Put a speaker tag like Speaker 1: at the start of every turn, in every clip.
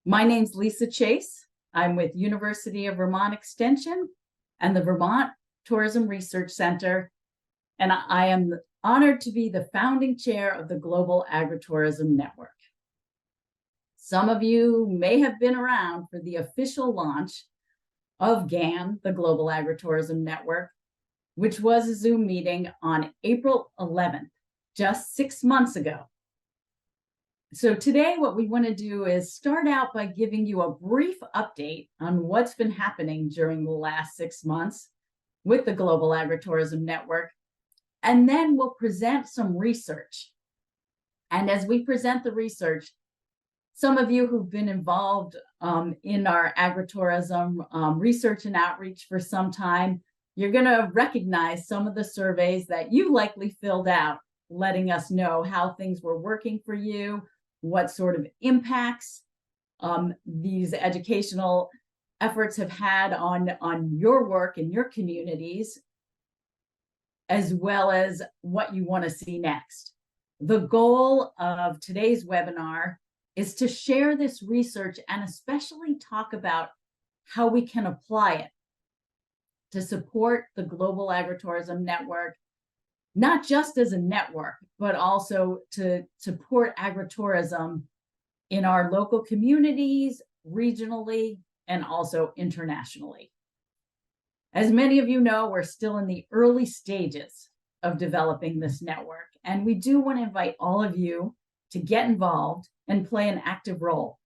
Speaker 1: My name's Lisa Chase. I'm with University of Vermont Extension and the Vermont Tourism Research Center, and I am honored to be the founding chair of the Global Agritourism Network. Some of you may have been around for the official launch of GAN, the Global Agritourism Network, which was a Zoom meeting on April 11th, just 6 months ago. So today, what we want to do is start out by giving you a brief update on what's been happening during the last 6 months with the Global Agritourism Network, and then we'll present some research. And as we present the research, some of you who've been involved in our agritourism research and outreach for some time, you're going to recognize some of the surveys that you likely filled out, letting us know how things were working for you, what sort of impacts these educational efforts have had on your work in your communities, as well as what you want to see next. The goal of today's webinar is to share this research and especially talk about how we can apply it to support the Global Agritourism Network, not just as a network, but also to support agritourism in our local communities, regionally, and also internationally. As many of you know, we're still in the early stages of developing this network, and we do want to invite all of you to get involved and play an active role.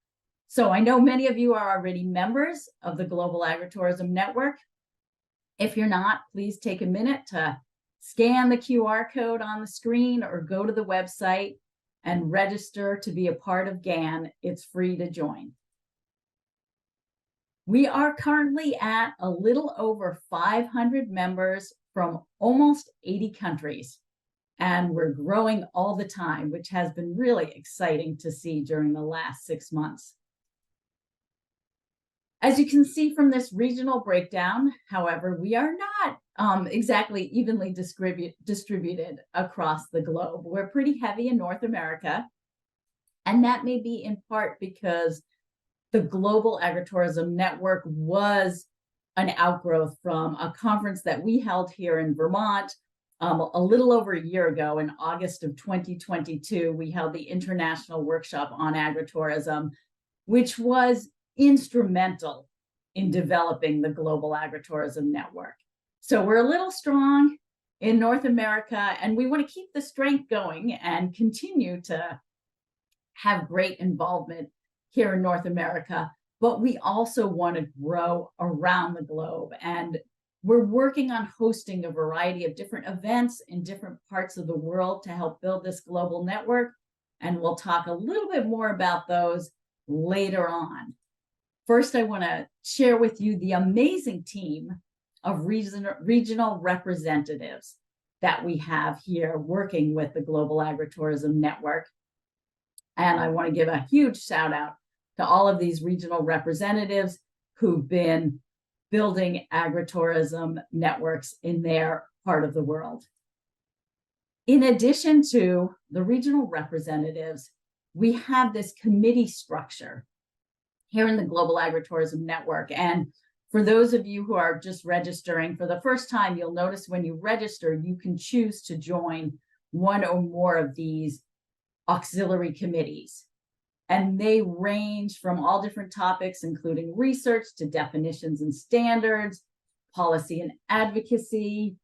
Speaker 1: So I know many of you are already members of the Global Agritourism Network. If you're not, please take a minute to scan the QR code on the screen or go to the website and register to be a part of GAN. It's free to join. We are currently at a little over 500 members from almost 80 countries, and we're growing all the time, which has been really exciting to see during the last 6 months. As you can see from this regional breakdown, however, we are not exactly evenly distributed across the globe. We're pretty heavy in North America, and that may be in part because the Global Agritourism Network was an outgrowth from a conference that we held here in Vermont a little over a year ago. In August of 2022, we held the International Workshop on Agritourism, which was instrumental in developing the Global Agritourism Network. So we're a little strong in North America, and we want to keep the strength going and continue to have great involvement here in North America, but we also want to grow around the globe. And we're working on hosting a variety of different events in different parts of the world to help build this global network. And we'll talk a little bit more about those later on. First, I want to share with you the amazing team of regional representatives that we have here working with the Global Agritourism Network. And I want to give a huge shout out to all of these regional representatives who've been building agritourism networks in their part of the world. In addition to the regional representatives, we have this committee structure here in the Global Agritourism Network. And for those of you who are just registering for the first time, you'll notice when you register, you can choose to join one or more of these auxiliary committees. And they range from all different topics, including research to definitions and standards, policy and advocacy,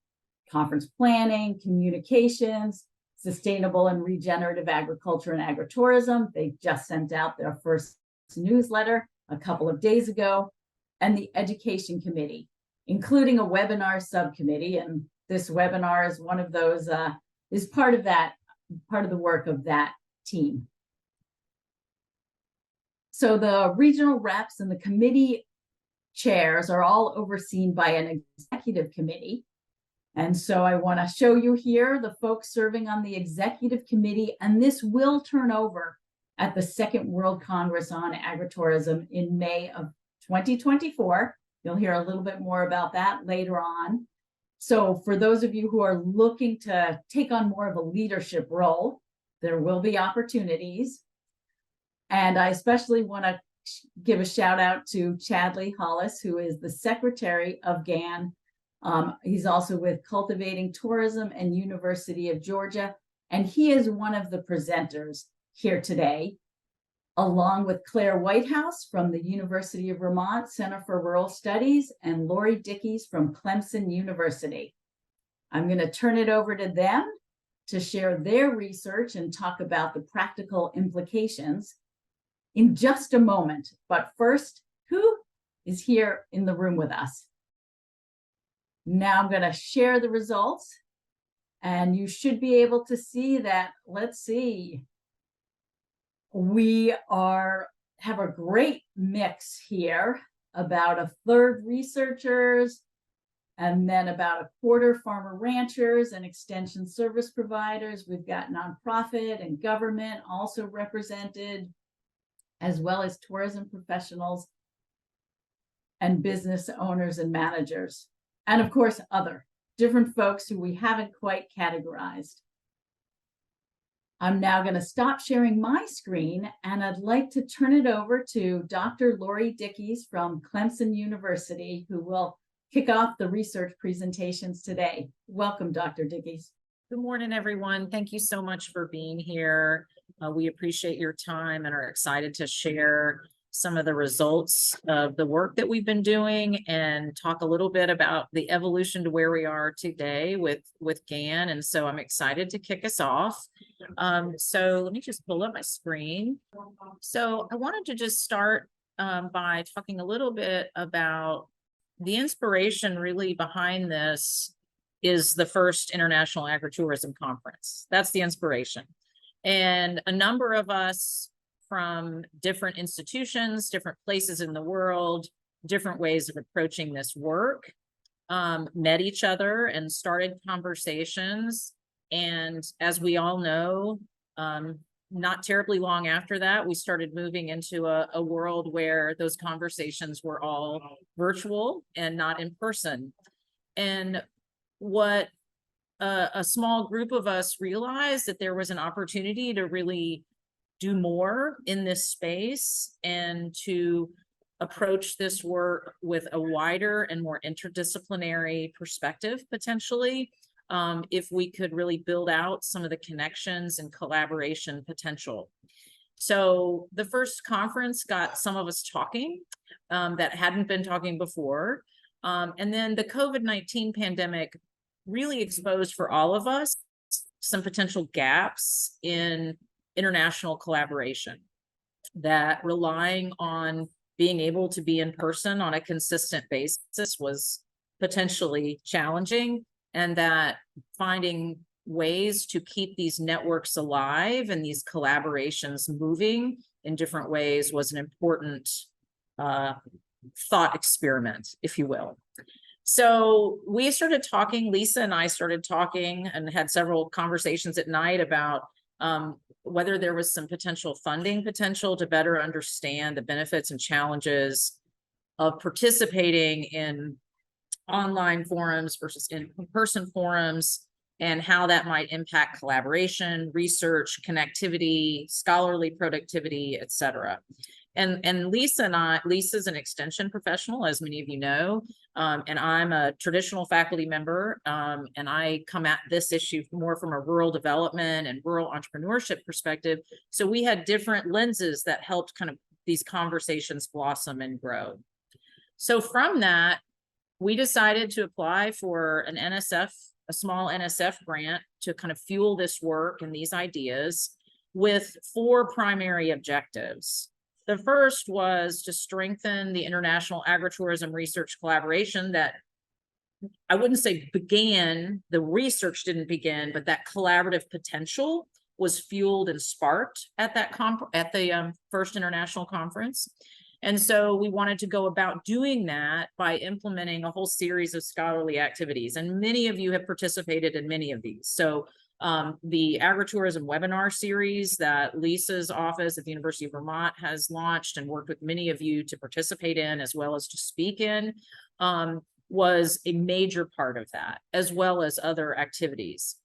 Speaker 1: conference planning, communications, sustainable and regenerative agriculture and agritourism. They just sent out their first newsletter a couple of days ago, and the education committee, including a webinar subcommittee. And this webinar is one of those, is part of the work of that team. So the regional reps and the committee chairs are all overseen by an executive committee. And so I want to show you here the folks serving on the executive committee, and this will turn over at the Second World Congress on Agritourism in May of 2024. You'll hear a little bit more about that later on. So for those of you who are looking to take on more of a leadership role, there will be opportunities. And I especially want to give a shout out to Chadley Hollas, who is the secretary of GAN. He's also with Cultivating Tourism and University of Georgia, and he is one of the presenters here today, along with Claire Whitehouse from the University of Vermont Center for Rural Studies and Lori Dickey from Clemson University. I'm going to turn it over to them to share their research and talk about the practical implications in just a moment. But first, who is here in the room with us? Now I'm going to share the results, and you should be able to see that. Let's see. We have a great mix here, about a third researchers, and then about a quarter farmer ranchers and extension service providers. We've got nonprofit and government also represented, as well as tourism professionals and business owners and managers. And of course, other different folks who we haven't quite categorized. I'm now going to stop sharing my screen, and I'd like to turn it over to Dr. Lori Dickey from Clemson University, who will kick off the research presentations today. Welcome, Dr. Dickey.
Speaker 2: Good morning, everyone. Thank you so much for being here. We appreciate your time and are excited to share some of the results of the work that we've been doing and talk a little bit about the evolution to where we are today with GAN. And so I'm excited to kick us off. So let me just pull up my screen. So I wanted to just start by talking a little bit about the inspiration really behind this is the first International Agritourism Conference. That's the inspiration. And a number of us from different institutions, different places in the world, different ways of approaching this work, met each other and started conversations. And as we all know, not terribly long after that, we started moving into a world where those conversations were all virtual and not in person. And what a small group of us realized that there was an opportunity to really do more in this space and to approach this work with a wider and more interdisciplinary perspective, potentially, if we could really build out some of the connections and collaboration potential. So the first conference got some of us talking that hadn't been talking before. And then the COVID-19 pandemic really exposed for all of us some potential gaps in international collaboration, that relying on being able to be in person on a consistent basis was potentially challenging, and that finding ways to keep these networks alive and these collaborations moving in different ways was an important thought experiment, if you will. So we started talking, Lisa and I started talking and had several conversations at night about whether there was some potential funding potential to better understand the benefits and challenges of participating in online forums versus in-person forums, and how that might impact collaboration, research, connectivity, scholarly productivity, et cetera. And Lisa and I, Lisa's an extension professional, as many of you know, and I'm a traditional faculty member, and I come at this issue more from a rural development and rural entrepreneurship perspective. So we had different lenses that helped kind of these conversations blossom and grow. So from that, we decided to apply for an NSF, a small NSF grant to kind of fuel this work and these ideas with 4 primary objectives. The first was to strengthen the international agritourism research collaboration that I wouldn't say began, the research didn't begin, but that collaborative potential was fueled and sparked at that first international conference. And so we wanted to go about doing that by implementing a whole series of scholarly activities. And many of you have participated in many of these. So the agritourism webinar series that Lisa's office at the University of Vermont has launched and worked with many of you to participate in, as well as to speak in, was a major part of that, as well as other activities.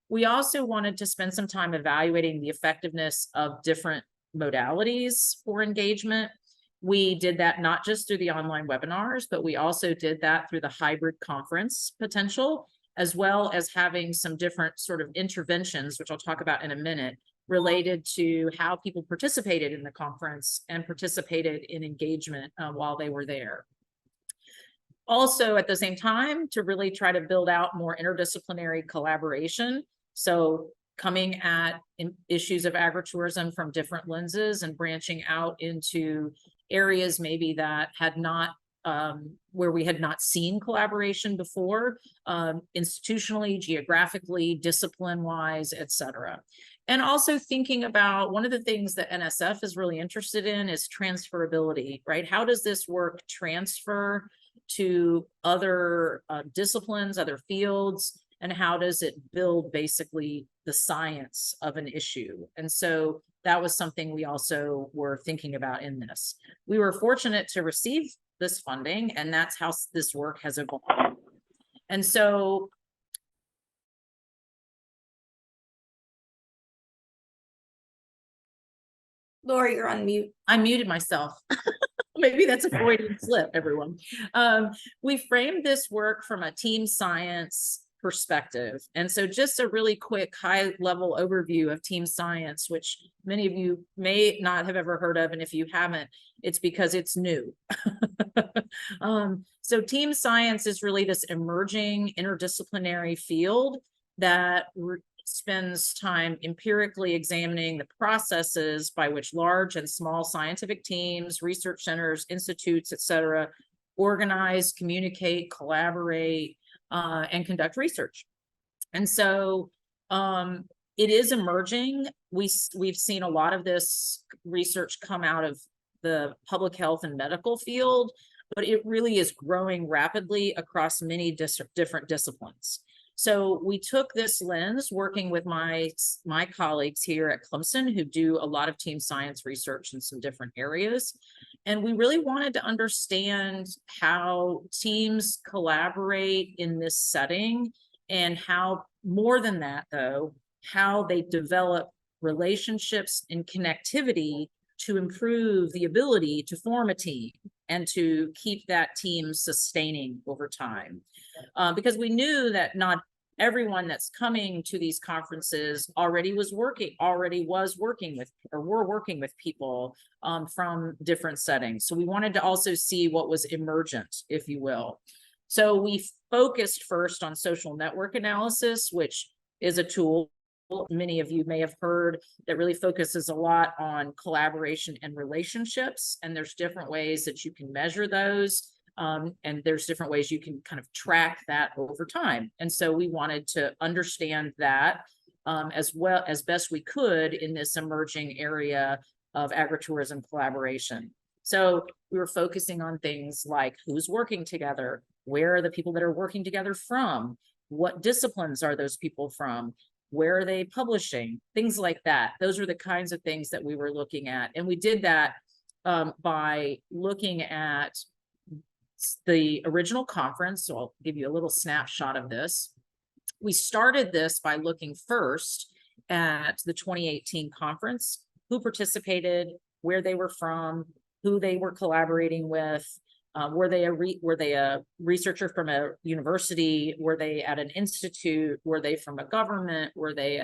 Speaker 2: We also wanted to spend some time evaluating the effectiveness of different modalities for engagement. We did that not just through the online webinars, but we also did that through the hybrid conference potential, as well as having some different sort of interventions, which I'll talk about in a minute, related to how people participated in the conference and participated in engagement while they were there. Also, at the same time, to really try to build out more interdisciplinary collaboration. So coming at issues of agritourism from different lenses and branching out into areas maybe that had not, where we had not seen collaboration before, institutionally, geographically, discipline-wise, et cetera. And also thinking about one of the things that NSF is really interested in is transferability, right? How does this work transfer to other disciplines, other fields, and how does it build basically the science of an issue? And so that was something we also were thinking about in this. We were fortunate to receive this funding, and that's how this work has evolved. And so
Speaker 3: Lori, you're on mute.
Speaker 2: I muted myself. Maybe that's a Freudian slip, everyone. We framed this work from a team science perspective. And so just a really quick high level overview of team science, which many of you may not have ever heard of. And if you haven't, it's because it's new. So team science is really this emerging interdisciplinary field that spends time empirically examining the processes by which large and small scientific teams, research centers, institutes, et cetera, organize, communicate, collaborate, and conduct research. And so it is emerging. We've seen a lot of this research come out of the public health and medical field, but it really is growing rapidly across many different disciplines. So we took this lens working with my colleagues here at Clemson who do a lot of team science research in some different areas. And we really wanted to understand how teams collaborate in this setting and how, more than that though, how they develop relationships and connectivity to improve the ability to form a team and to keep that team sustaining over time. Because we knew that not everyone that's coming to these conferences already was working with, or were working with people from different settings. So we wanted to also see what was emergent, if you will. So we focused first on social network analysis, which is a tool many of you may have heard that really focuses a lot on collaboration and relationships. And there's different ways that you can measure those. And there's different ways you can kind of track that over time. And so we wanted to understand that as well as best we could in this emerging area of agritourism collaboration. So we were focusing on things like who's working together, where are the people that are working together from, what disciplines are those people from, where are they publishing, things like that. Those are the kinds of things that we were looking at. And we did that by looking at the original conference. So I'll give you a little snapshot of this. We started this by looking first at the 2018 conference, who participated, where they were from, who they were collaborating with. Were they a researcher from a university? Were they at an institute? Were they from a government? Were they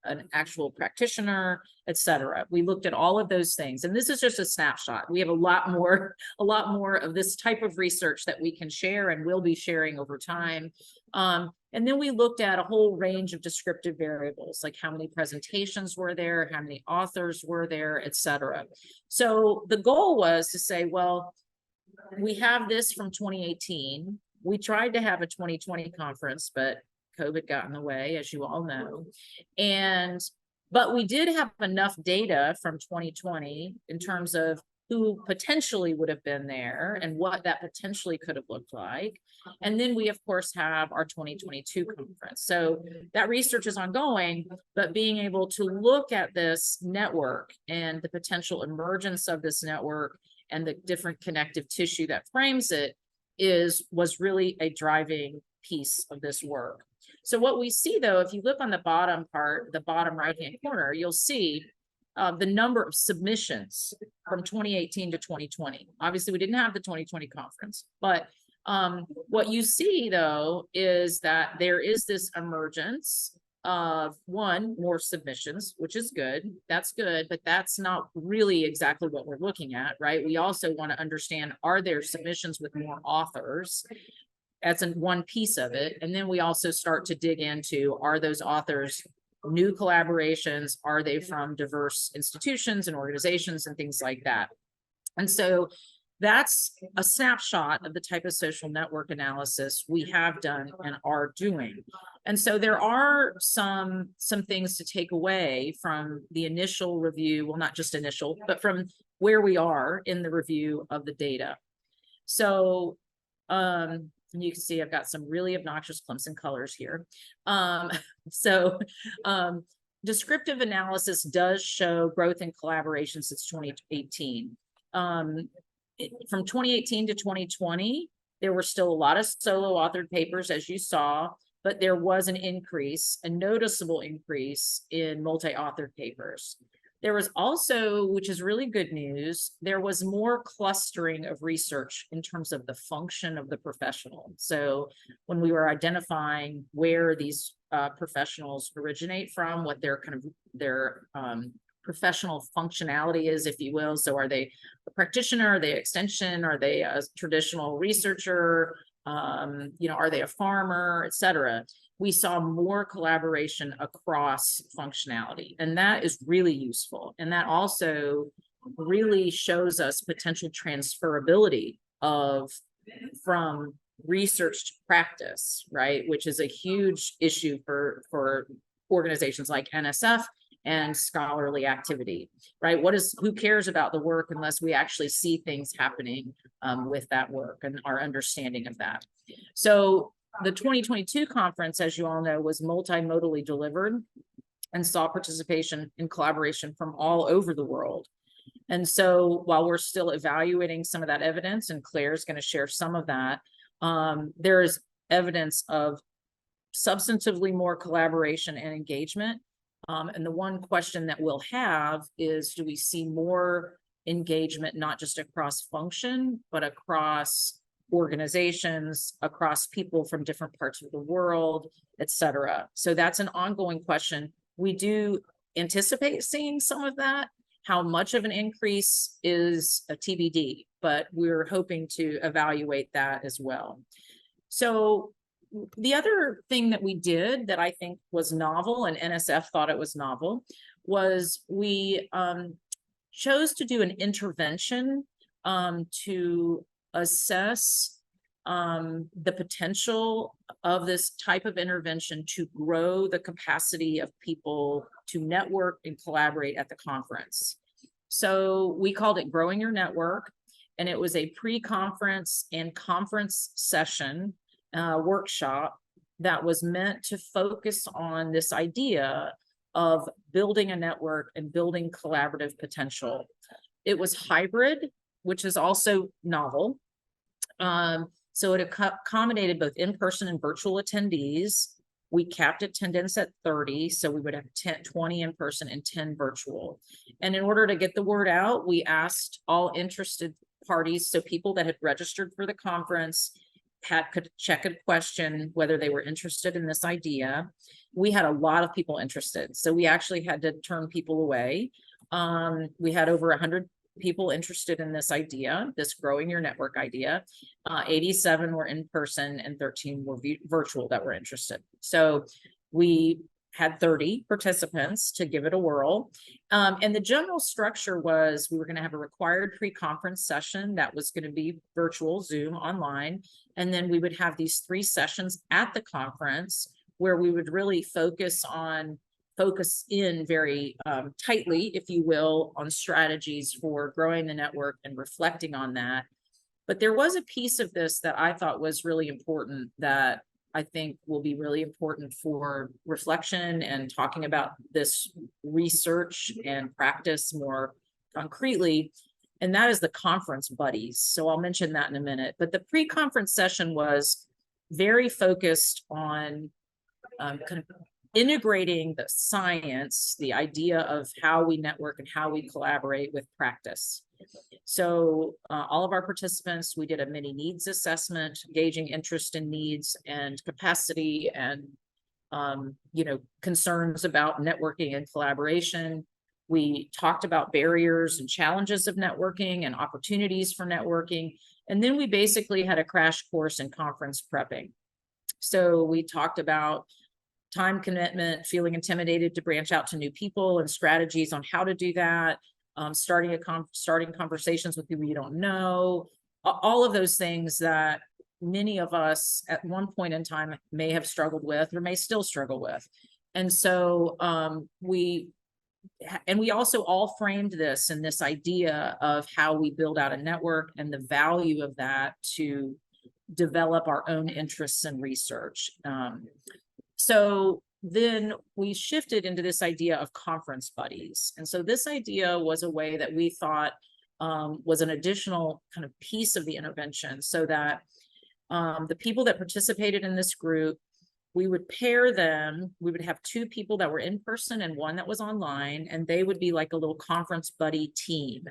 Speaker 2: an actual practitioner, et cetera? We looked at all of those things. And this is just a snapshot. We have a lot more of this type of research that we can share and will be sharing over time. And then we looked at a whole range of descriptive variables, like how many presentations were there, how many authors were there, et cetera. So the goal was to say, well, we have this from 2018. We tried to have a 2020 conference, but COVID got in the way, as you all know. But we did have enough data from 2020 in terms of who potentially would have been there and what that potentially could have looked like. And then we, of course, have our 2022 conference. So that research is ongoing, but being able to look at this network and the potential emergence of this network and the different connective tissue that frames it was really a driving piece of this work. So what we see, though, if you look on the bottom part, the bottom right-hand corner, you'll see the number of submissions from 2018 to 2020. Obviously, we didn't have the 2020 conference, but what you see though is that there is this emergence of more submissions, which is good. That's good, but that's not really exactly what we're looking at, right? We also want to understand, are there submissions with more authors? That's one piece of it. And then we also start to dig into, are those authors new collaborations? Are they from diverse institutions and organizations and things like that? And so that's a snapshot of the type of social network analysis we have done and are doing. And so there are some things to take away from the initial review, well, not just initial, but from where we are in the review of the data. So you can see I've got some really obnoxious Clemson colors here. Descriptive analysis does show growth in collaboration since 2018. From 2018 to 2020, there were still a lot of solo authored papers, as you saw, but there was an increase, a noticeable increase in multi-authored papers. There was also, which is really good news, there was more clustering of research in terms of the function of the professional. So when we were identifying where these professionals originate from, what their professional functionality is, if you will. So are they a practitioner? Are they extension? Are they a traditional researcher? Are they a farmer, et cetera? We saw more collaboration across functionality, and that is really useful. And that also really shows us potential transferability from research to practice, right? Which is a huge issue for organizations like NSF and scholarly activity, right? Who cares about the work unless we actually see things happening with that work and our understanding of that. So the 2022 conference, as you all know, was multimodally delivered and saw participation and collaboration from all over the world. And so while we're still evaluating some of that evidence, and Claire's going to share some of that, there is evidence of substantively more collaboration and engagement. And the one question that we'll have is, do we see more engagement, not just across function, but across organizations, across people from different parts of the world, et cetera? So that's an ongoing question. We do anticipate seeing some of that. How much of an increase is a TBD, but we're hoping to evaluate that as well. So the other thing that we did that I think was novel, and NSF thought it was novel, was we chose to do an intervention to assess the potential of this type of intervention to grow the capacity of people to network and collaborate at the conference. So we called it Growing Your Network, and it was a pre-conference and conference session workshop that was meant to focus on this idea of building a network and building collaborative potential. It was hybrid, which is also novel. So it accommodated both in-person and virtual attendees. We capped attendance at 30, so we would have 20 in person and 10 virtual. And in order to get the word out, we asked all interested parties, so people that had registered for the conference could check a question whether they were interested in this idea. We had a lot of people interested, so we actually had to turn people away. We had over 100 people interested in this idea, this Growing Your Network idea. 87 were in person and 13 were virtual that were interested. So we had 30 participants to give it a whirl. And the general structure was, we were going to have a required pre-conference session that was going to be virtual, Zoom, online. And then we would have these 3 sessions at the conference where we would really focus in very tightly, if you will, on strategies for growing the network and reflecting on that. But there was a piece of this that I thought was really important, that I think will be really important for reflection and talking about this research and practice more concretely. And that is the conference buddies. So I'll mention that in a minute. But the pre-conference session was very focused on kind of integrating the science, the idea of how we network and how we collaborate with practice. So all of our participants, we did a mini needs assessment, gauging interest in needs and capacity and, concerns about networking and collaboration. We talked about barriers and challenges of networking and opportunities for networking. And then we basically had a crash course in conference prepping. So we talked about time commitment, feeling intimidated to branch out to new people and strategies on how to do that, starting conversations with people you don't know, all of those things that many of us at one point in time may have struggled with or may still struggle with. And so we also all framed this in this idea of how we build out a network and the value of that to develop our own interests and research. So then we shifted into this idea of conference buddies. And so this idea was a way that we thought was an additional kind of piece of the intervention, so that the people that participated in this group, we would pair them. We would have two people that were in person and one that was online, and they would be like a little conference buddy team.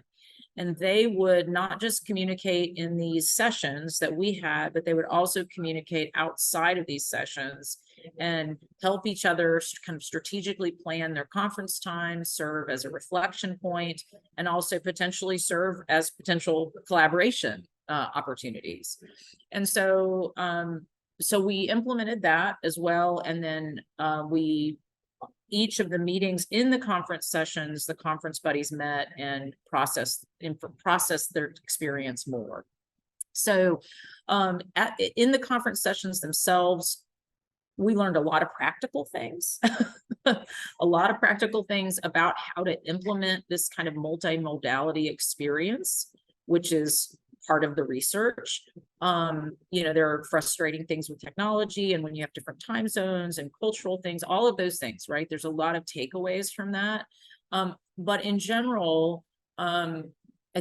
Speaker 2: And they would not just communicate in these sessions that we had, but they would also communicate outside of these sessions and help each other kind of strategically plan their conference time, serve as a reflection point, and also potentially serve as potential collaboration opportunities. And so, so we implemented that as well. And then each of the meetings in the conference sessions, the conference buddies met and processed their experience more. So in the conference sessions themselves, we learned a lot of practical things, a lot of practical things about how to implement this kind of multimodality experience, which is part of the research. There are frustrating things with technology and when you have different time zones and cultural things, all of those things, right? There's a lot of takeaways from that. But in general, I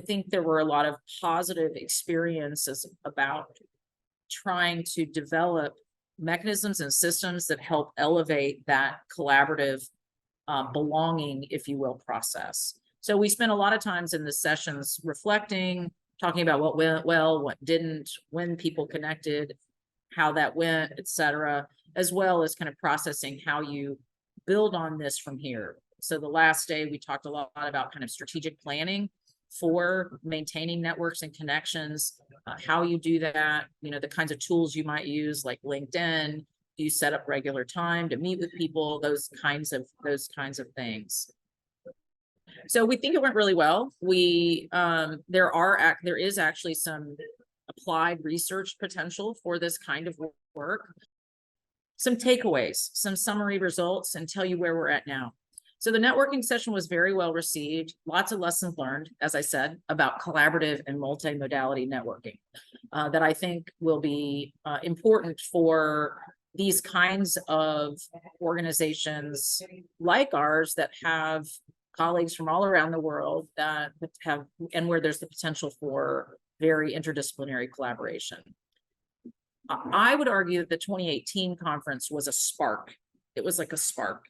Speaker 2: think there were a lot of positive experiences about trying to develop mechanisms and systems that help elevate that collaborative belonging, if you will, process. So we spent a lot of times in the sessions reflecting, talking about what went well, what didn't, when people connected, how that went, et cetera, as well as kind of processing how you build on this from here. So the last day we talked a lot about kind of strategic planning for maintaining networks and connections, how you do that, the kinds of tools you might use like LinkedIn, do you set up regular time to meet with people, those kinds of things. So we think it went really well. There is actually some applied research potential for this kind of work. Some takeaways, some summary results, and tell you where we're at now. So the networking session was very well received. Lots of lessons learned, as I said, about collaborative and multimodality networking that I think will be important for these kinds of organizations like ours that have colleagues from all around the world that have, and where there's the potential for very interdisciplinary collaboration. I would argue that the 2018 conference was a spark. It was like a spark.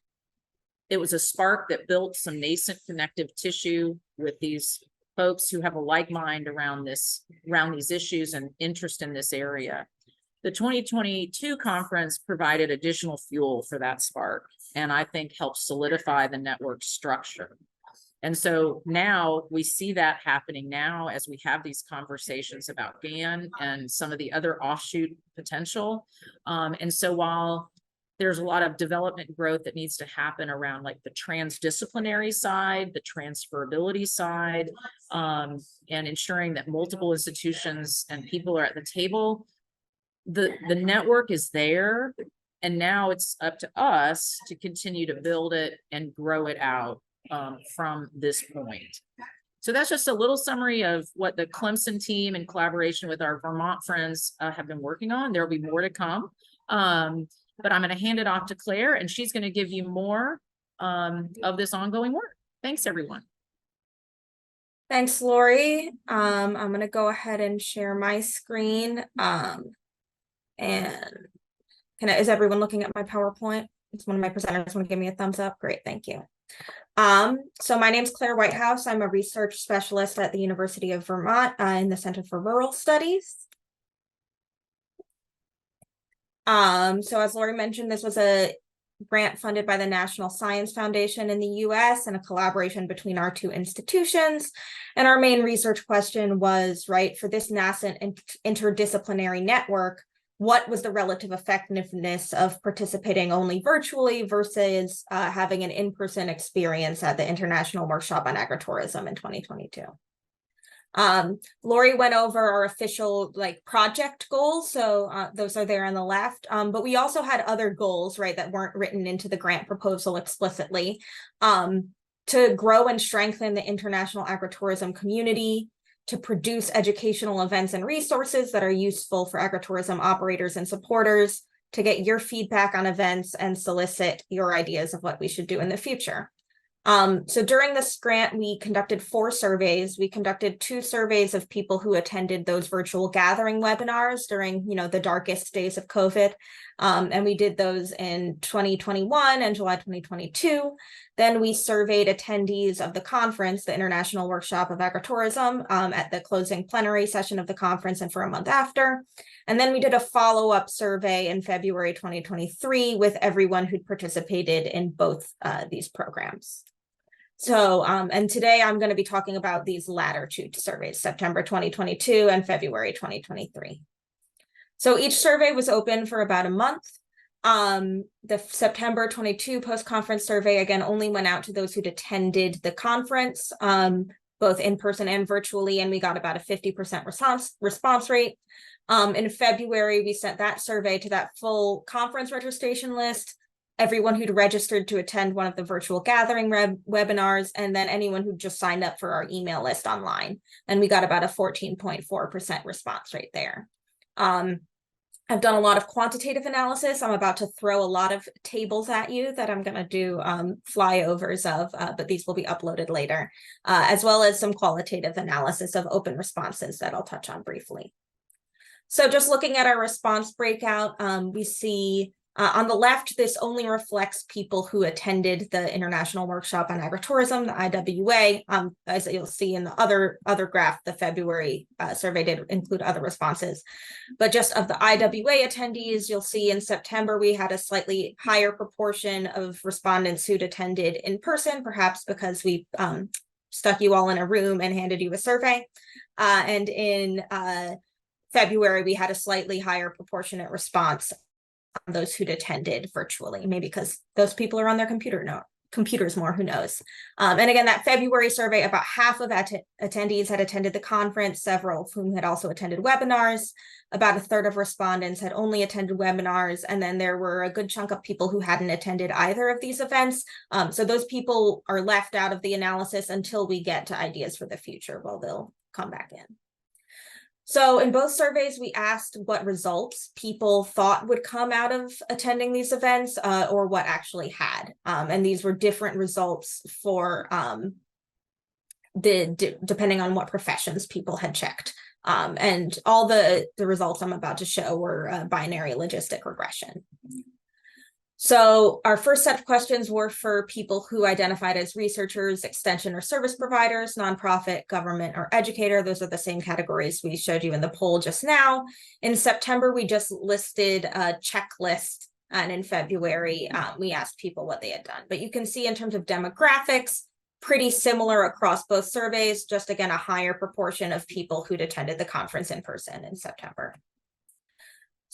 Speaker 2: It was a spark that built some nascent connective tissue with these folks who have a like mind around these issues and interest in this area. The 2022 conference provided additional fuel for that spark, and I think helped solidify the network structure. And so now we see that happening now as we have these conversations about GAN and some of the other offshoot potential. And so while there's a lot of development growth that needs to happen around like the transdisciplinary side, the transferability side, and ensuring that multiple institutions and people are at the table, the network is there, and now it's up to us to continue to build it and grow it out from this point. So that's just a little summary of what the Clemson team in collaboration with our Vermont friends have been working on. There will be more to come, but I'm going to hand it off to Claire, and she's going to give you more of this ongoing work. Thanks, everyone.
Speaker 3: Thanks, Lori. I'm going to go ahead and share my screen. And is everyone looking at my PowerPoint? Does one of my presenters want to give me a thumbs up? Great, thank you. So my name's Claire Whitehouse. I'm a research specialist at the University of Vermont in the Center for Rural Studies. So as Lori mentioned, this was a grant funded by the National Science Foundation in the US and a collaboration between our two institutions. And our main research question was, right, for this nascent interdisciplinary network, what was the relative effectiveness of participating only virtually versus having an in-person experience at the International Workshop on Agritourism in 2022? Lori went over our official project goals, so those are there on the left, but we also had other goals, right, that weren't written into the grant proposal explicitly, to grow and strengthen the international agritourism community, to produce educational events and resources that are useful for agritourism operators and supporters, to get your feedback on events and solicit your ideas of what we should do in the future. So during this grant, we conducted 4 surveys. We conducted 2 surveys of people who attended those virtual gathering webinars during, the darkest days of COVID. And we did those in 2021 and July 2022. Then we surveyed attendees of the conference, the International Workshop of Agritourism, at the closing plenary session of the conference and for a month after. And then we did a follow-up survey in February 2023 with everyone who'd participated in both these programs. So, and today I'm going to be talking about these latter 2 surveys, September 2022 and February 2023. So each survey was open for about a month. The September 22 post-conference survey, again, only went out to those who'd attended the conference, both in person and virtually, and we got about a 50% response rate. In February, we sent that survey to that full conference registration list, everyone who'd registered to attend one of the virtual gathering webinars, and then anyone who just signed up for our email list online. And we got about a 14.4% response rate there. I've done a lot of quantitative analysis. I'm about to throw a lot of tables at you that I'm going to do flyovers of, but these will be uploaded later, as well as some qualitative analysis of open responses that I'll touch on briefly. So just looking at our response breakout, we see on the left, this only reflects people who attended the International Workshop on Agritourism, the IWA. As you'll see in the other graph, the February survey did include other responses. But just of the IWA attendees, you'll see in September, we had a slightly higher proportion of respondents who'd attended in person, perhaps because we stuck you all in a room and handed you a survey. And in February, we had a slightly higher proportionate response on those who'd attended virtually, maybe because those people are on their computers more, who knows. And again, that February survey, about half of attendees had attended the conference, several of whom had also attended webinars. About a third of respondents had only attended webinars, and then there were a good chunk of people who hadn't attended either of these events. So those people are left out of the analysis until we get to ideas for the future. Well, they'll come back in. So in both surveys, we asked what results people thought would come out of attending these events or what actually had. And these were different results for depending on what professions people had checked. And all the results I'm about to show were binary logistic regression. So our first set of questions were for people who identified as researchers, extension or service providers, nonprofit, government, or educator. Those are the same categories we showed you in the poll just now. In September, we just listed a checklist, and in February, we asked people what they had done. But you can see in terms of demographics, pretty similar across both surveys, just again, a higher proportion of people who'd attended the conference in person in September.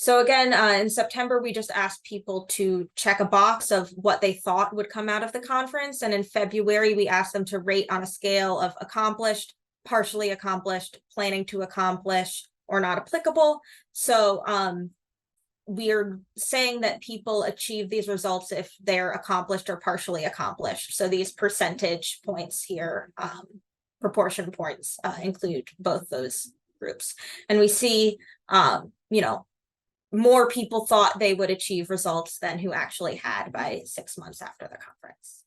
Speaker 3: So again, in September, we just asked people to check a box of what they thought would come out of the conference. And in February, we asked them to rate on a scale of accomplished, partially accomplished, planning to accomplish, or not applicable. So we are saying that people achieve these results if they're accomplished or partially accomplished. So these percentage points here, proportion points, include both those groups. And we see, more people thought they would achieve results than who actually had by 6 months after the conference.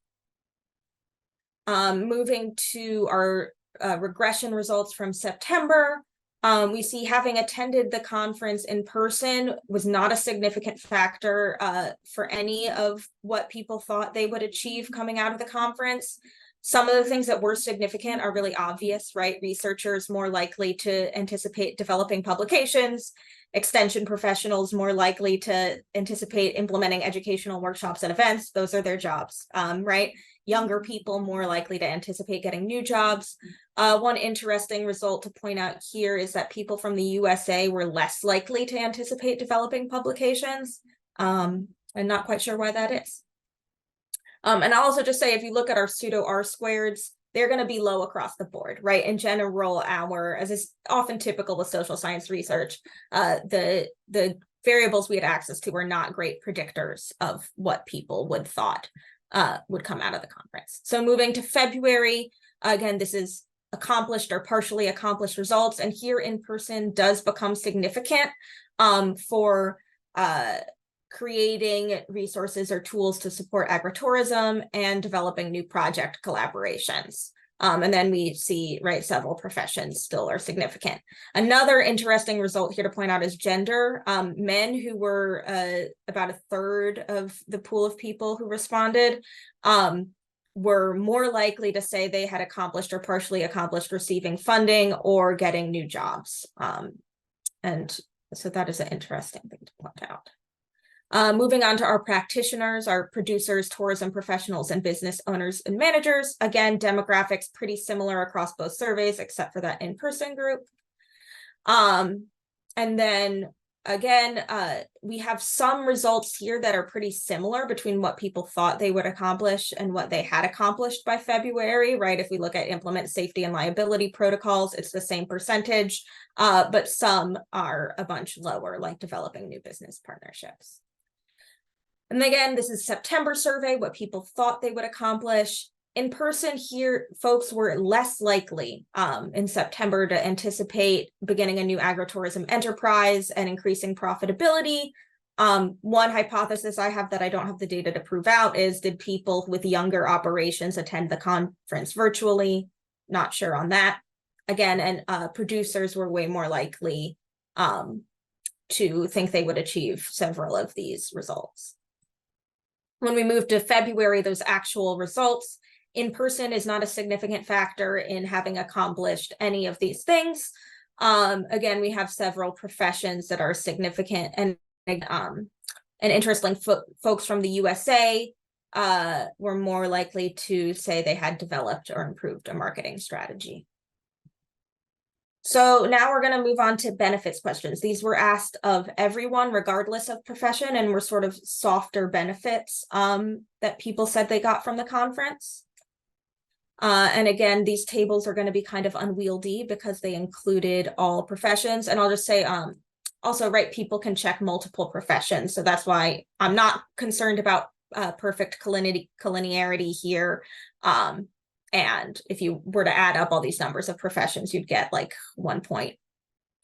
Speaker 3: Moving to our regression results from September, We see having attended the conference in person was not a significant factor for any of what people thought they would achieve coming out of the conference. Some of the things that were significant are really obvious, right? Researchers more likely to anticipate developing publications, extension professionals more likely to anticipate implementing educational workshops and events. Those are their jobs, right? Younger people more likely to anticipate getting new jobs. One interesting result to point out here is that people from the USA were less likely to anticipate developing publications. I'm not quite sure why that is. And I'll also just say, if you look at our pseudo R-squareds, they're going to be low across the board, right? In general, as is often typical with social science research, the variables we had access to were not great predictors of what people would thought would come out of the conference. So moving to February, again, this is accomplished or partially accomplished results, and here in person does become significant for creating resources or tools to support agritourism and developing new project collaborations. And then we see, right, several professions still are significant. Another interesting result here to point out is gender. Men, who were about a third of the pool of people who responded, were more likely to say they had accomplished or partially accomplished receiving funding or getting new jobs. And so that is an interesting thing to point out. Moving on to our practitioners, our producers, tourism professionals, and business owners and managers. Again, demographics pretty similar across both surveys, except for that in-person group. And then again, we have some results here that are pretty similar between what people thought they would accomplish and what they had accomplished by February, right? If we look at implement safety and liability protocols, it's the same percentage, but some are a bunch lower, like developing new business partnerships. And again, this is September survey, what people thought they would accomplish. In person here, folks were less likely in September to anticipate beginning a new agritourism enterprise and increasing profitability. One hypothesis I have that I don't have the data to prove out is, did people with younger operations attend the conference virtually? Not sure on that. Again, and producers were way more likely to think they would achieve several of these results. When we move to February, those actual results, in person is not a significant factor in having accomplished any of these things. Again, we have several professions that are significant, and interesting, folks from the USA were more likely to say they had developed or improved a marketing strategy. So now we're going to move on to benefits questions. These were asked of everyone, regardless of profession, and were sort of softer benefits that people said they got from the conference. And again, these tables are going to be kind of unwieldy because they included all professions. And I'll just say, also, right, people can check multiple professions. So that's why I'm not concerned about perfect collinearity here. And if you were to add up all these numbers of professions, you'd get like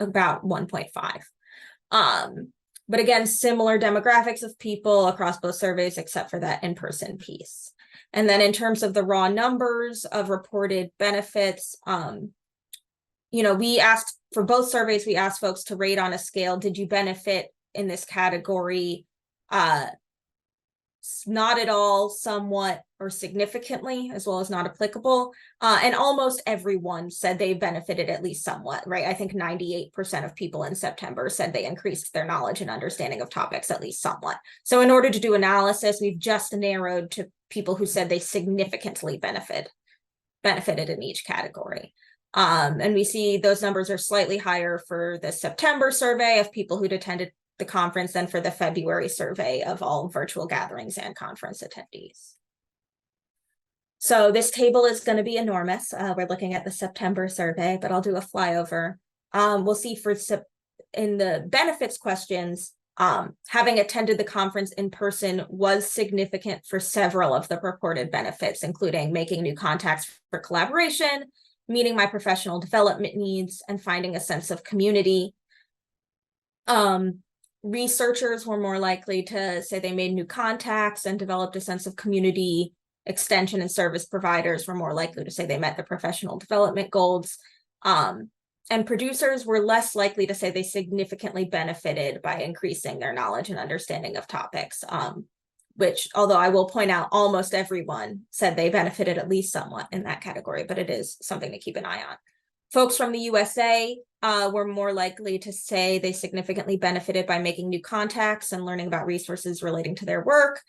Speaker 3: about 1.5. But again, similar demographics of people across both surveys, except for that in-person piece. And then in terms of the raw numbers of reported benefits, we asked for both surveys, we asked folks to rate on a scale. Did you benefit in this category? Not at all, somewhat, or significantly, as well as not applicable. And almost everyone said they benefited at least somewhat, right? I think 98% of people in September said they increased their knowledge and understanding of topics at least somewhat. So in order to do analysis, we've just narrowed to people who said they significantly benefited in each category. And we see those numbers are slightly higher for the September survey of people who'd attended the conference than for the February survey of all virtual gatherings and conference attendees. So this table is going to be enormous. We're looking at the September survey, but I'll do a flyover. We'll see in the benefits questions, having attended the conference in person was significant for several of the purported benefits, including making new contacts for collaboration, meeting my professional development needs, and finding a sense of community. Researchers were more likely to say they made new contacts and developed a sense of community. Extension and service providers were more likely to say they met the professional development goals. And producers were less likely to say they significantly benefited by increasing their knowledge and understanding of topics, which, although I will point out, almost everyone said they benefited at least somewhat in that category, but it is something to keep an eye on. Folks from the USA were more likely to say they significantly benefited by making new contacts and learning about resources relating to their work.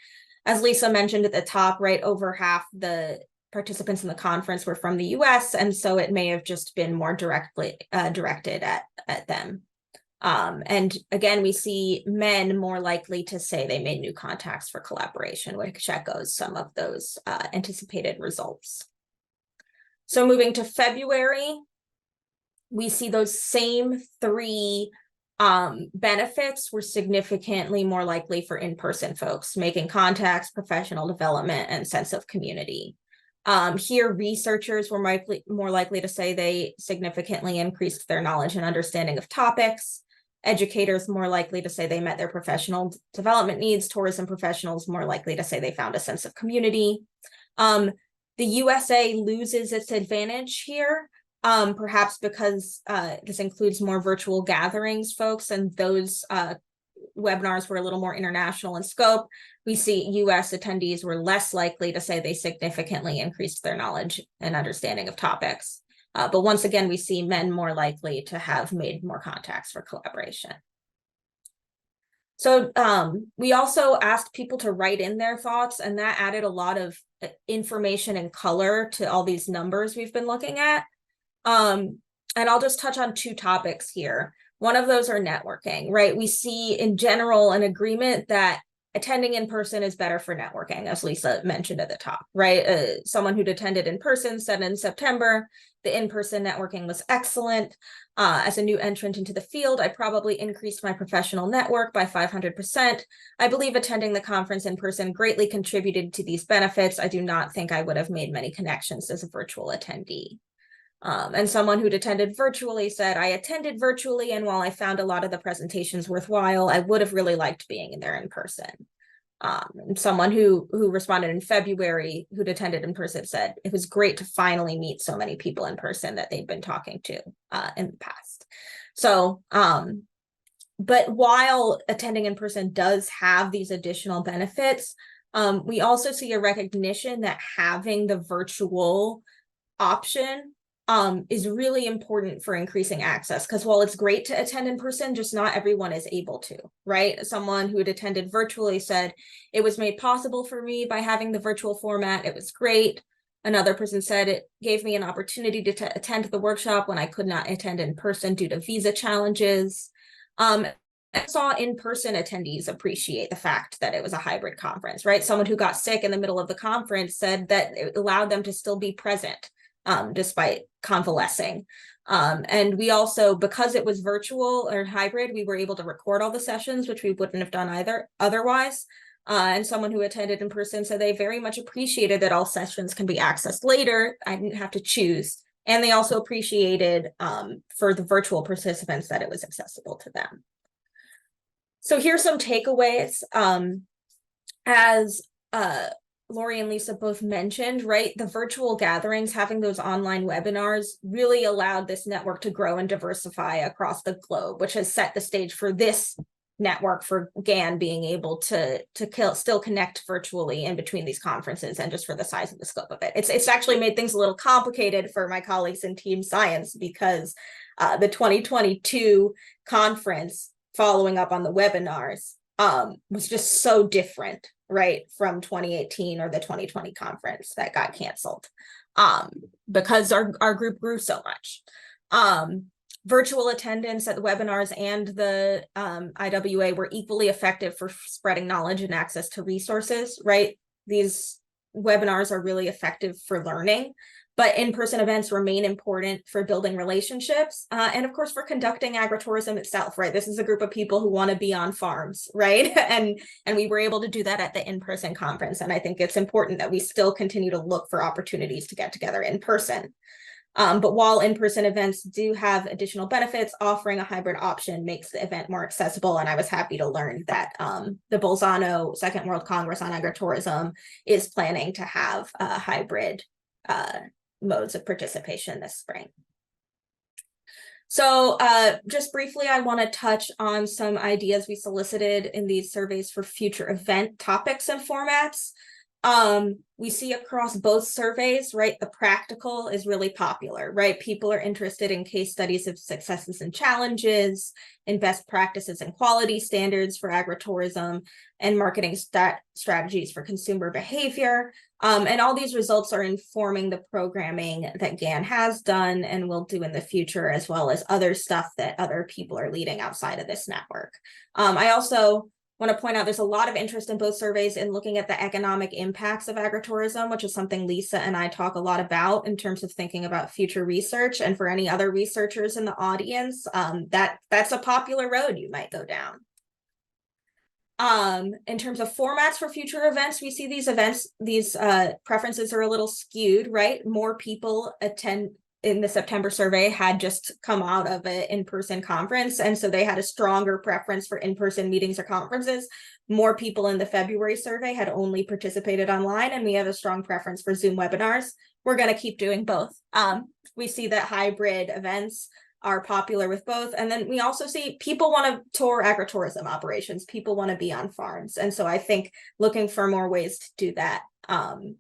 Speaker 3: As Lisa mentioned at the top, right, over half the participants in the conference were from the US, and so it may have just been more directly directed at them. And again, we see men more likely to say they made new contacts for collaboration, which echoes some of those anticipated results. So moving to February, we see those same three benefits were significantly more likely for in-person folks, making contacts, professional development, and sense of community. Here, researchers were more likely to say they significantly increased their knowledge and understanding of topics. Educators more likely to say they met their professional development needs. Tourism professionals more likely to say they found a sense of community. The USA loses its advantage here, perhaps because this includes more virtual gatherings, folks, and those webinars were a little more international in scope. We see US attendees were less likely to say they significantly increased their knowledge and understanding of topics. But once again, we see men more likely to have made more contacts for collaboration. So we also asked people to write in their thoughts, and that added a lot of information and color to all these numbers we've been looking at. And I'll just touch on two topics here. One of those are networking, right? We see in general an agreement that attending in person is better for networking, as Lisa mentioned at the top, right? Someone who'd attended in person said in September, the in-person networking was excellent. As a new entrant into the field, I probably increased my professional network by 500%. I believe attending the conference in person greatly contributed to these benefits. I do not think I would have made many connections as a virtual attendee. And someone who'd attended virtually said, I attended virtually, and while I found a lot of the presentations worthwhile, I would have really liked being there in person. And someone who responded in February, who'd attended in person, said it was great to finally meet so many people in person that they'd been talking to in the past. So, but while attending in person does have these additional benefits, we also see a recognition that having the virtual option is really important for increasing access, because while it's great to attend in person, just not everyone is able to, right? Someone who had attended virtually said, it was made possible for me by having the virtual format. It was great. Another person said it gave me an opportunity to attend the workshop when I could not attend in person due to visa challenges. I saw in-person attendees appreciate the fact that it was a hybrid conference, right? Someone who got sick in the middle of the conference said that it allowed them to still be present despite convalescing. And we also, because it was virtual or hybrid, we were able to record all the sessions, which we wouldn't have done otherwise. And someone who attended in person said they very much appreciated that all sessions can be accessed later. I didn't have to choose. And they also appreciated for the virtual participants that it was accessible to them. So here's some takeaways. As Lori and Lisa both mentioned, right? The virtual gatherings, having those online webinars really allowed this network to grow and diversify across the globe, which has set the stage for this network for GAN being able to still connect virtually in between these conferences, and just for the size and the scope of it. It's actually made things a little complicated for my colleagues in Team Science, because the 2022 conference following up on the webinars was just so different, right, from 2018 or the 2020 conference that got canceled because our group grew so much. Virtual attendance at the webinars and the IWA were equally effective for spreading knowledge and access to resources, right? These webinars are really effective for learning, but in-person events remain important for building relationships and of course for conducting agritourism itself, right? This is a group of people who want to be on farms, right? And we were able to do that at the in-person conference. And I think it's important that we still continue to look for opportunities to get together in person. But while in-person events do have additional benefits, offering a hybrid option makes the event more accessible. And I was happy to learn that the Bolzano Second World Congress on Agritourism is planning to have hybrid modes of participation this spring. So just briefly, I want to touch on some ideas we solicited in these surveys for future event topics and formats. We see across both surveys, right, the practical is really popular, right? People are interested in case studies of successes and challenges, in best practices and quality standards for agritourism, and marketing strategies for consumer behavior. And all these results are informing the programming that GAN has done and will do in the future, as well as other stuff that other people are leading outside of this network. I also want to point out there's a lot of interest in both surveys in looking at the economic impacts of agritourism, which is something Lisa and I talk a lot about in terms of thinking about future research. And for any other researchers in the audience, that's a popular road you might go down. In terms of formats for future events, we see these preferences are a little skewed, right? More people attend in the September survey had just come out of an in-person conference, and so they had a stronger preference for in-person meetings or conferences. More people in the February survey had only participated online, and we have a strong preference for Zoom webinars. We're going to keep doing both. We see that hybrid events are popular with both, and then we also see people want to tour agritourism operations. People want to be on farms, and so I think looking for more ways to do that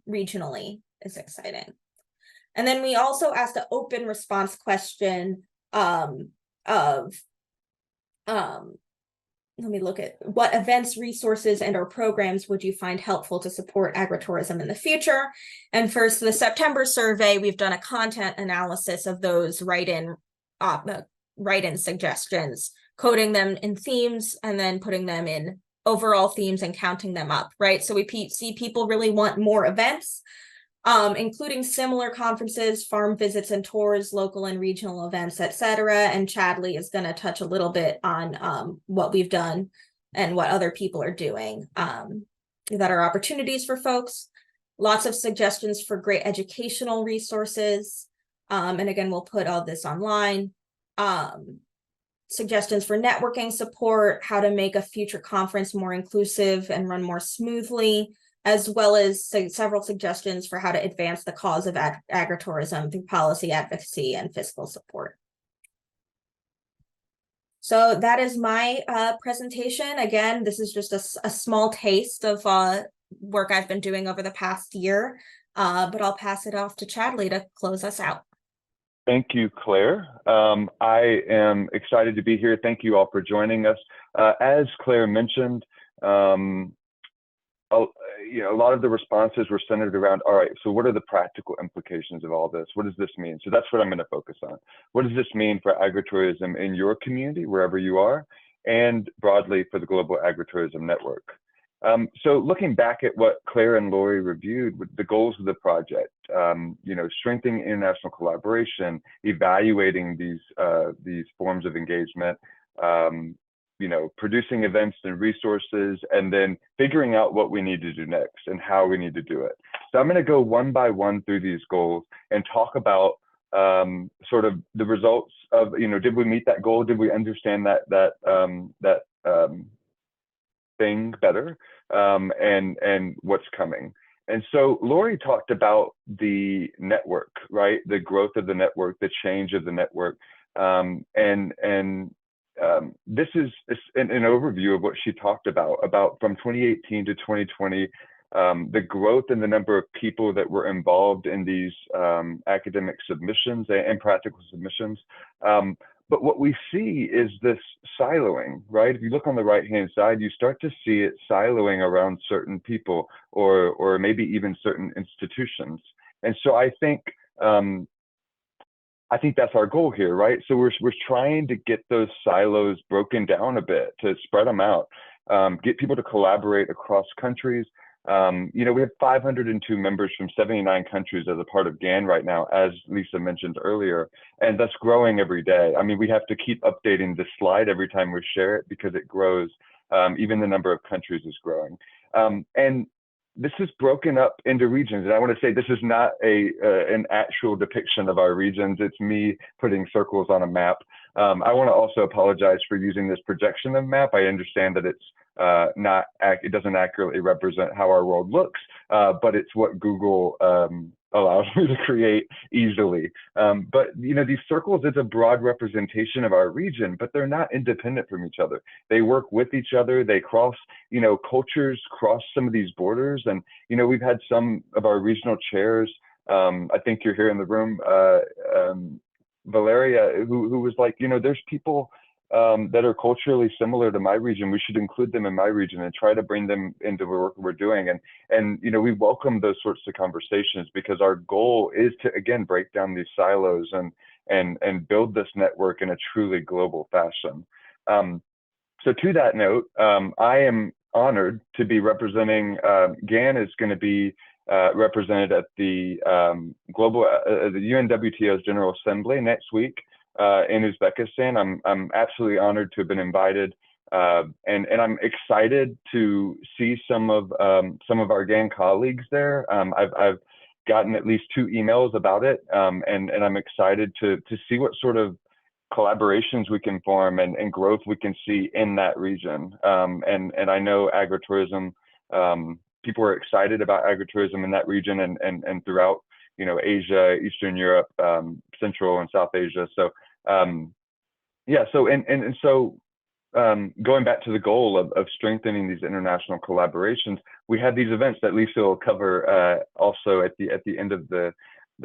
Speaker 3: regionally is exciting. And then we also asked an open response question let me look at what events, resources, and or programs would you find helpful to support agritourism in the future? And first, the September survey, we've done a content analysis of those write-in suggestions, coding them in themes, and then putting them in overall themes and counting them up, right? So we see people really want more events, including similar conferences, farm visits and tours, local and regional events, etc. And Chadley is going to touch a little bit on what we've done and what other people are doing that are opportunities for folks. Lots of suggestions for great educational resources. And again, we'll put all this online. Suggestions for networking support, how to make a future conference more inclusive and run more smoothly, as well as several suggestions for how to advance the cause of agritourism through policy advocacy and fiscal support. So that is my presentation. Again, this is just a small taste of work I've been doing over the past year, but I'll pass it off to Chadley to close us out.
Speaker 4: Thank you, Claire. I am excited to be here. Thank you all for joining us. As Claire mentioned, a lot of the responses were centered around, all right, so what are the practical implications of all this? What does this mean? So that's what I'm going to focus on. What does this mean for agritourism in your community, wherever you are, and broadly for the Global Agritourism Network? So looking back at what Claire and Lori reviewed, with the goals of the project, strengthening international collaboration, evaluating these forms of engagement, producing events and resources, and then figuring out what we need to do next and how we need to do it. So I'm going to go one by one through these goals and talk about sort of the results of, did we meet that goal? Did we understand that thing better, and what's coming? And so Lori talked about the network, right? The growth of the network, the change of the network, this is an overview of what she talked about from 2018 to 2020, the growth in the number of people that were involved in these academic submissions and practical submissions. But what we see is this siloing, right? If you look on the right-hand side, you start to see it siloing around certain people or maybe even certain institutions. And so I think that's our goal here, right? So we're trying to get those silos broken down a bit, to spread them out, get people to collaborate across countries. We have 502 members from 79 countries as a part of GAN right now, as Lisa mentioned earlier, and that's growing every day. I mean, we have to keep updating this slide every time we share it because it grows. Even the number of countries is growing. And this is broken up into regions. And I want to say this is not an actual depiction of our regions. It's me putting circles on a map. I want to also apologize for using this projection of map. I understand that it's it doesn't accurately represent how our world looks, but it's what Google allows me to create easily. But these circles, it's a broad representation of our region, but they're not independent from each other. They work with each other. They cross, cultures cross some of these borders. And, we've had some of our regional chairs, I think you're here in the room, Valeria, who was like, there's people that are culturally similar to my region. We should include them in my region and try to bring them into the work we're doing. And we welcome those sorts of conversations, because our goal is to, again, break down these silos and build this network in a truly global fashion. So to that note, I am honored to be representing, GAN is going to be represented at the the UNWTO's General Assembly next week in Uzbekistan. I'm absolutely honored to have been invited, and I'm excited to see some of our GAN colleagues there. I've gotten at least 2 emails about it, and I'm excited to see what sort of collaborations we can form and growth we can see in that region. And I know agritourism, people are excited about agritourism in that region and throughout, Asia, Eastern Europe, Central and South Asia. So yeah, so going back to the goal of strengthening these international collaborations, we have these events that Lisa will cover also at the end of the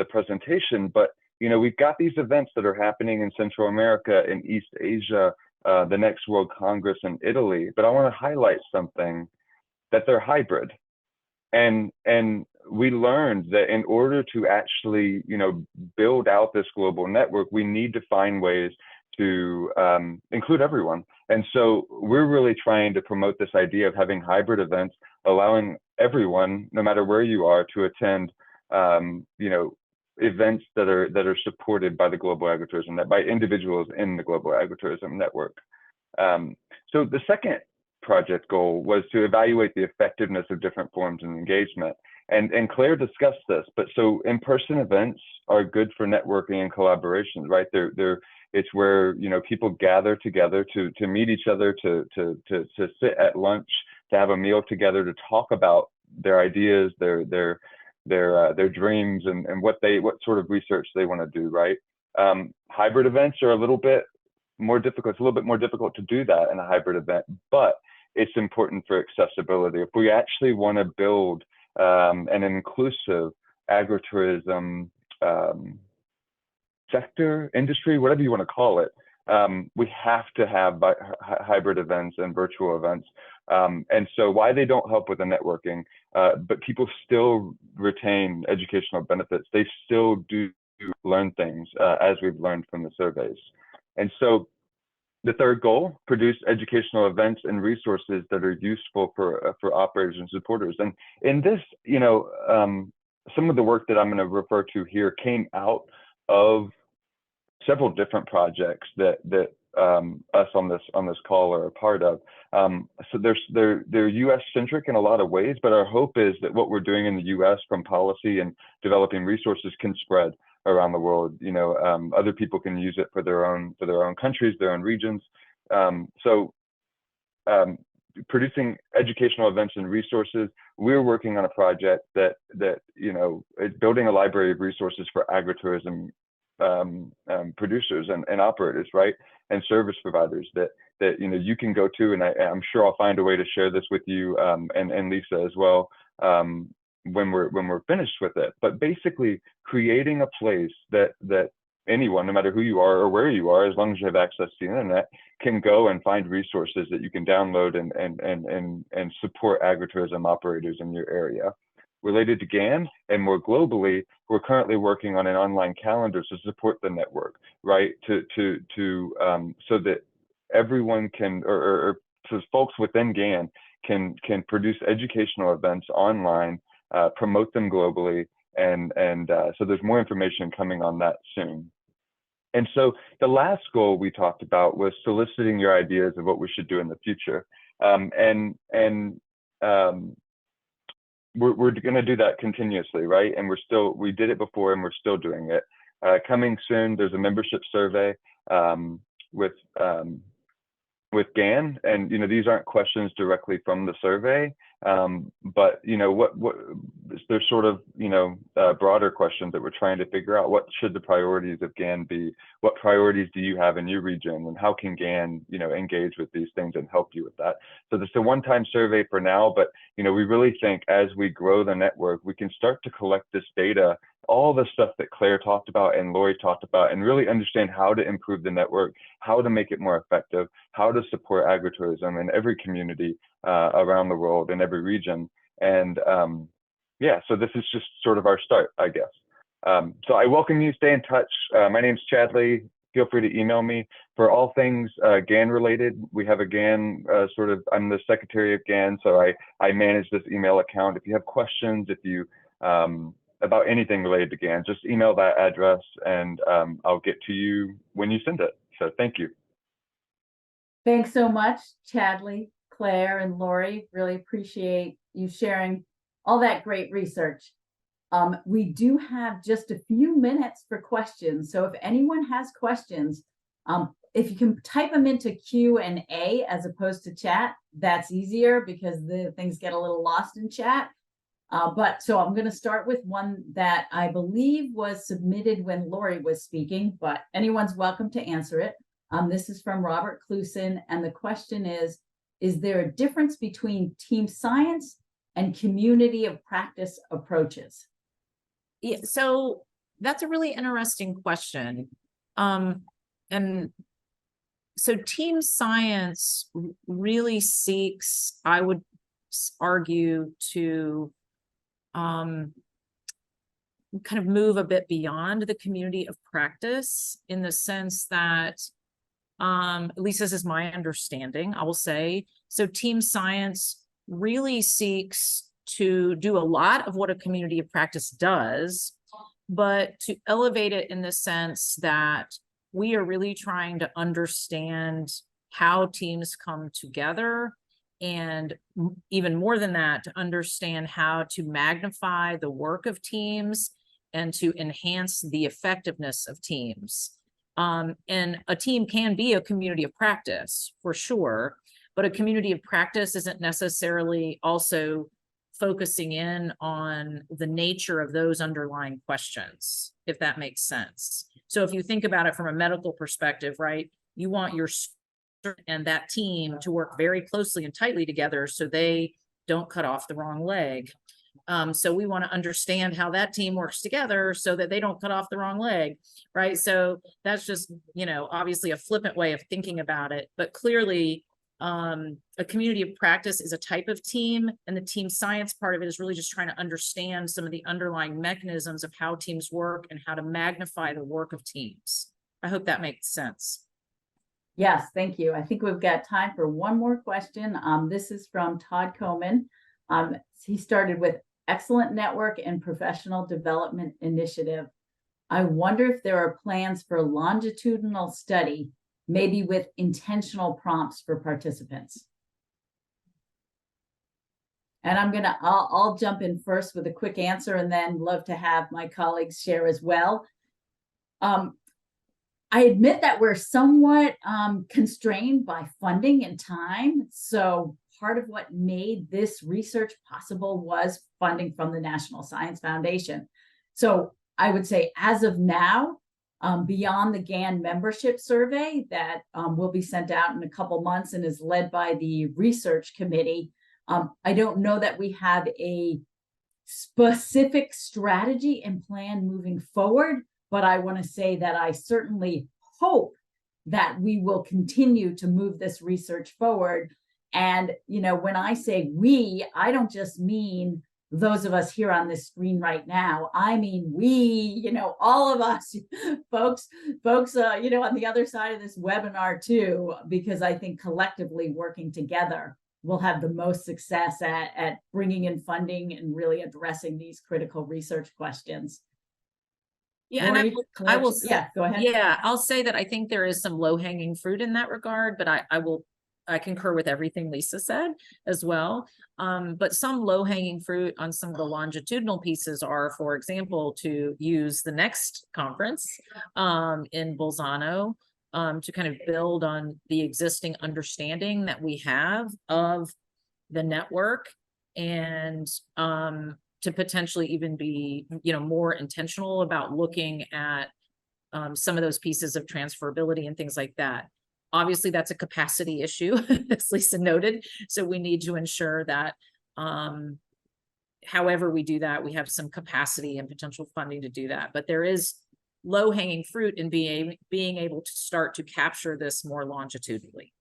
Speaker 4: presentation. But we've got these events that are happening in Central America, in East Asia, the next World Congress in Italy. But I want to highlight something, that they're hybrid. And we learned that in order to actually, build out this global network, we need to find ways to include everyone. And so we're really trying to promote this idea of having hybrid events, allowing everyone, no matter where you are, to attend, events that are supported by the Global Agritourism Network, by individuals in the Global Agritourism Network. So the second project goal was to evaluate the effectiveness of different forms of engagement. And Claire discussed this, but so in-person events are good for networking and collaborations, right? It's where people gather together to meet each other, to sit at lunch, to have a meal together, to talk about their ideas, their dreams, and what sort of research they want to do, right? Hybrid events are a little bit more difficult. It's a little bit more difficult to do that in a hybrid event, but it's important for accessibility. If we actually want to build an inclusive agritourism sector, industry, whatever you want to call it, we have to have hybrid events and virtual events. And so why they don't help with the networking, but people still retain educational benefits. They still do learn things, as we've learned from the surveys. And so the third goal, produce educational events and resources that are useful for operators and supporters. And in this, some of the work that I'm going to refer to here came out of several different projects that us on this call are a part of. So they're U.S. centric in a lot of ways, but our hope is that what we're doing in the U.S. from policy and developing resources can spread around the world. Other people can use it for their own countries, their own regions. So producing educational events and resources, we're working on a project that it's building a library of resources for agritourism producers and operators, right, and service providers that you can go to, and I'm sure I'll find a way to share this with you and Lisa as well when we're finished with it. But basically, creating a place that anyone, no matter who you are or where you are, as long as you have access to the internet, can go and find resources that you can download and support agritourism operators in your area. Related to GAN and more globally, we're currently working on an online calendar to support the network, right? So that everyone can, or so folks within GAN can produce educational events online, promote them globally, and so there's more information coming on that soon. And so the last goal we talked about was soliciting your ideas of what we should do in the future, we're going to do that continuously, right? And we did it before, and we're still doing it. Coming soon, there's a membership survey with GAN, and these aren't questions directly from the survey, But there's sort of, broader questions that we're trying to figure out. What should the priorities of GAN be? What priorities do you have in your region? And how can GAN, engage with these things and help you with that? So this is a one-time survey for now, but, we really think as we grow the network, we can start to collect this data, all the stuff that Claire talked about and Lori talked about, and really understand how to improve the network, how to make it more effective, how to support agritourism in every community around the world, in every region. And so this is just sort of our start, I guess. So I welcome you, stay in touch. My name's Chadley. Feel free to email me for all things GAN related. We have a GAN I'm the secretary of GAN, so I manage this email account. If you have questions, if you about anything related to GAN, just email that address and I'll get to you when you send it. So thank you.
Speaker 1: Thanks so much, Chadley, Claire, and Lori. Really appreciate you sharing all that great research. We do have just a few minutes for questions. So if anyone has questions, if you can type them into Q&A as opposed to chat, that's easier because the things get a little lost in chat. So I'm going to start with one that I believe was submitted when Lori was speaking, but anyone's welcome to answer it. This is from Robert Clemson, and the question is there a difference between team science and community of practice approaches?
Speaker 2: Yeah, so that's a really interesting question. And so team science really seeks, I would argue, to kind of move a bit beyond the community of practice, in the sense that, at least this is my understanding, I will say. So team science really seeks to do a lot of what a community of practice does, but to elevate it in the sense that we are really trying to understand how teams come together, and even more than that, to understand how to magnify the work of teams and to enhance the effectiveness of teams. And a team can be a community of practice for sure, but a community of practice isn't necessarily also focusing in on the nature of those underlying questions, if that makes sense. So if you think about it from a medical perspective, right, you want your and that team to work very closely and tightly together so they don't cut off the wrong leg. So we want to understand how that team works together so that they don't cut off the wrong leg, right? So that's just, obviously a flippant way of thinking about it, but clearly a community of practice is a type of team, and the team science part of it is really just trying to understand some of the underlying mechanisms of how teams work and how to magnify the work of teams. I hope that makes sense.
Speaker 1: Yes, thank you. I think we've got time for one more question. This is from Todd Coleman. He started with excellent network and professional development initiative. I wonder if there are plans for longitudinal study, maybe with intentional prompts for participants. And I'll jump in first with a quick answer, and then love to have my colleagues share as well. I admit that we're somewhat constrained by funding and time. So part of what made this research possible was funding from the National Science Foundation. So I would say, as of now, beyond the GAN membership survey that will be sent out in a couple months and is led by the research committee, I don't know that we have a specific strategy and plan moving forward, but I want to say that I certainly hope that we will continue to move this research forward. And, when I say we, I don't just mean those of us here on this screen right now. I mean, we, all of us folks, on the other side of this webinar too, because I think collectively working together, we'll have the most success at bringing in funding and really addressing these critical research questions.
Speaker 2: Yeah, and I will
Speaker 1: yeah, go ahead.
Speaker 2: Yeah, I'll say that I think there is some low-hanging fruit in that regard, but I concur with everything Lisa said as well. But some low-hanging fruit on some of the longitudinal pieces are, for example, to use the next conference in Bolzano to kind of build on the existing understanding that we have of the network and to potentially even be, more intentional about looking at some of those pieces of transferability and things like that. Obviously, that's a capacity issue, as Lisa noted. So we need to ensure that however we do that, we have some capacity and potential funding to do that. But there is low-hanging fruit in being able to start to capture this more longitudinally.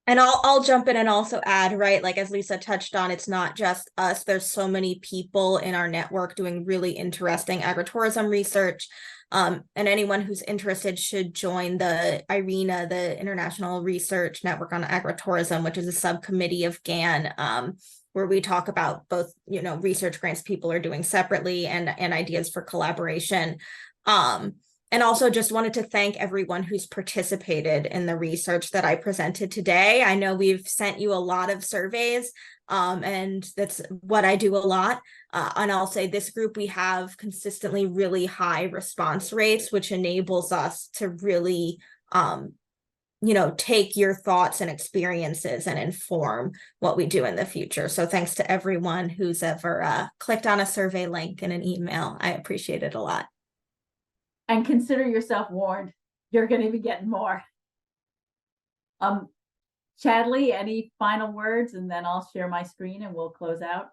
Speaker 3: And I'll jump in and also add, right, like as Lisa touched on, it's not just us. There's so many people in our network doing really interesting agritourism research. And anyone who's interested should join the IRENA, the International Research Network on Agritourism, which is a subcommittee of GAN, where we talk about both, research grants people are doing separately and ideas for collaboration. And also just wanted to thank everyone who's participated in the research that I presented today. I know we've sent you a lot of surveys, and that's what I do a lot. And I'll say this group, we have consistently really high response rates, which enables us to really, take your thoughts and experiences and inform what we do in the future. So thanks to everyone who's ever clicked on a survey link in an email. I appreciate it a lot.
Speaker 1: And consider yourself warned, you're going to be getting more. Chadley, any final words, and then I'll share my screen and we'll close out.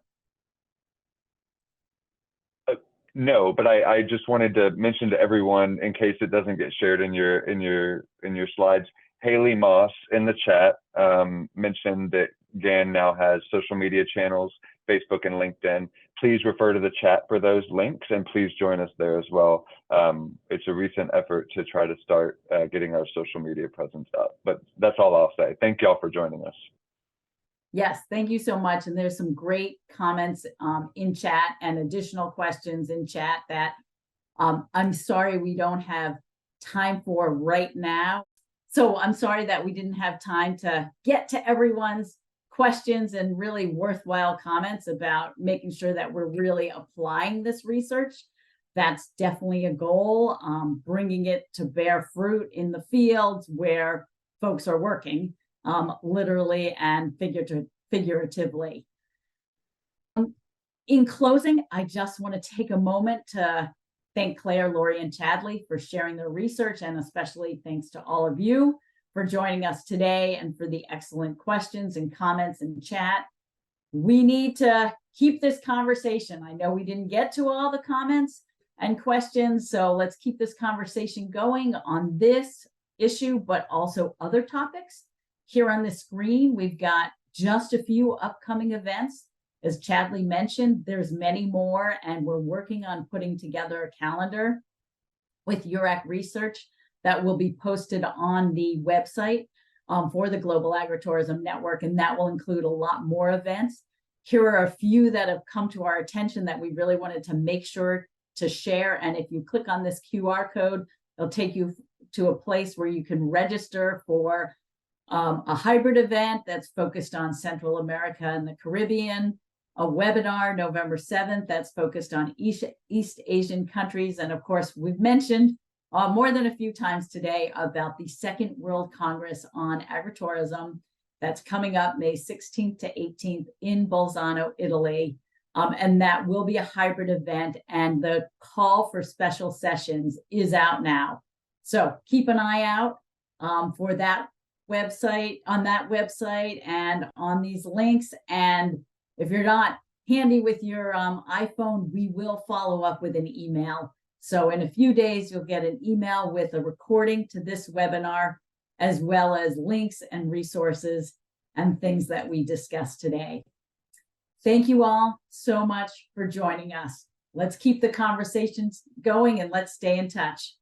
Speaker 4: No, but I just wanted to mention to everyone, in case it doesn't get shared in your slides, Haley Moss in the chat mentioned that GAN now has social media channels, Facebook and LinkedIn. Please refer to the chat for those links, and please join us there as well. It's a recent effort to try to start getting our social media presence up, but that's all I'll say. Thank y'all for joining us.
Speaker 1: Yes, thank you so much. And there's some great comments in chat and additional questions in chat that I'm sorry we don't have time for right now. So I'm sorry that we didn't have time to get to everyone's questions and really worthwhile comments about making sure that we're really applying this research. That's definitely a goal, bringing it to bear fruit in the fields where folks are working, literally and figuratively. In closing, I just want to take a moment to thank Claire, Lori, and Chadley for sharing their research, and especially thanks to all of you for joining us today and for the excellent questions and comments in chat. We need to keep this conversation. I know we didn't get to all the comments and questions, so let's keep this conversation going on this issue, but also other topics. Here on the screen, we've got just a few upcoming events. As Chadley mentioned, there's many more, and we're working on putting together a calendar with URAC research that will be posted on the website for the Global Agritourism Network, and that will include a lot more events. Here are a few that have come to our attention that we really wanted to make sure to share, and if you click on this QR code, it'll take you to a place where you can register for a hybrid event that's focused on Central America and the Caribbean, a webinar November 7th that's focused on East Asian countries, and of course, we've mentioned more than a few times today about the Second World Congress on Agritourism that's coming up May 16th to 18th in Bolzano, Italy. And that will be a hybrid event, and the call for special sessions is out now. So keep an eye out for that website, on that website and on these links. And if you're not handy with your iPhone, we will follow up with an email. So in a few days, you'll get an email with a recording to this webinar, as well as links and resources and things that we discussed today. Thank you all so much for joining us. Let's keep the conversations going and let's stay in touch.